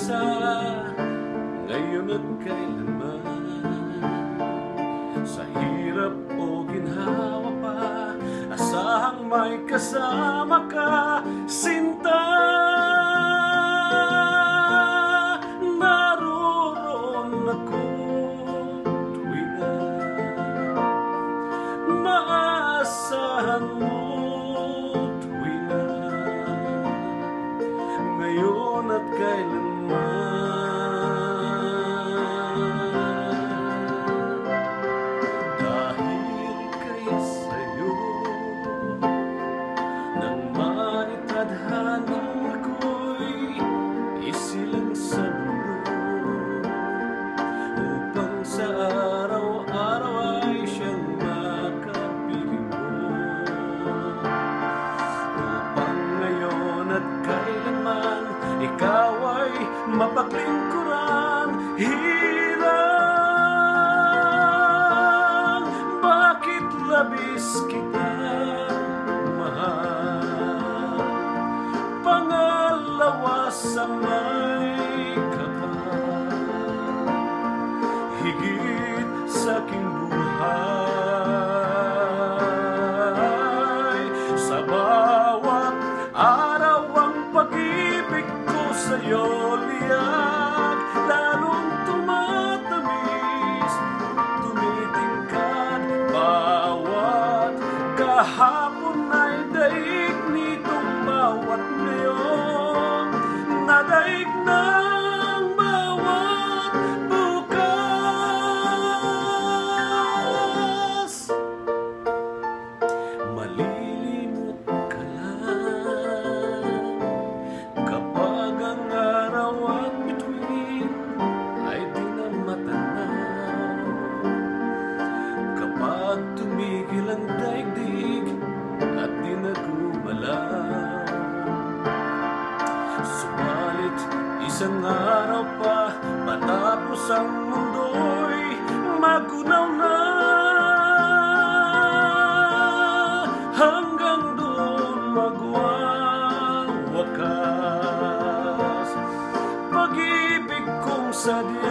mag-isa, ngayon at kailanman. Sa hirap o ginhawa pa, asahang may kasama ka, sinta. Naroon ako tuwing na maasahan mo, tuwing na ngayon at kailanman. Dahil kay sa'yo nang maitadhanang ako'y isilang sa mundo, upang sa araw-araw ay siyang makapiling mo, upang ngayon at kailanman ikaw ay mapaglingkuran. Hirang, bakit labis kita mahal? Pangalawa sa may kapal, higit sa aking buhay. Sa bawat araw ang pag-ibig ko sa'yo liyak, lalong tumatamis, tumitingkad. Bawat kahapon ay daig nitong bawat ngayon, nadaig ng bawat bukas. Malilimot ka lang kapag ang araw at bituin ay di na matanaw, kapag tumigil ang daigdig at di na gumalaw. Subalit isang araw pa matapos ang mundo'y magunaw na, hanggang doon magwawakas pag-ibig kong sadya.